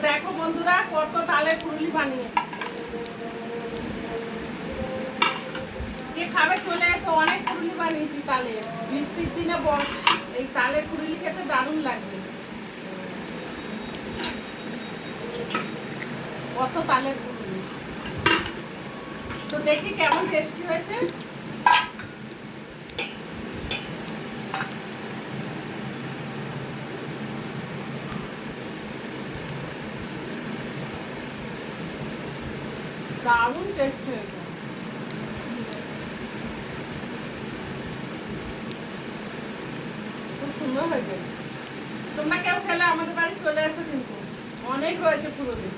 দেখো বন্ধুরা কত তালের পুরুলি বানিয়েছি। কে খাবে চলে এসো, অনেক পুরুলি বানিয়েছি তালে। বৃষ্টির দিনে এই তালের পুরুলি খেতে দারুণ লাগবে। কত তালের পুরুলি, তো দেখি কেমন টেস্টি হয়েছে। দারুণ টেস্ট হয়েছে, খুব সুন্দর হয়েছে। তোমরা কেউ খেলে আমাদের বাড়ি চলে এসো, কিন্তু অনেক রয়েছে পুরো দিন।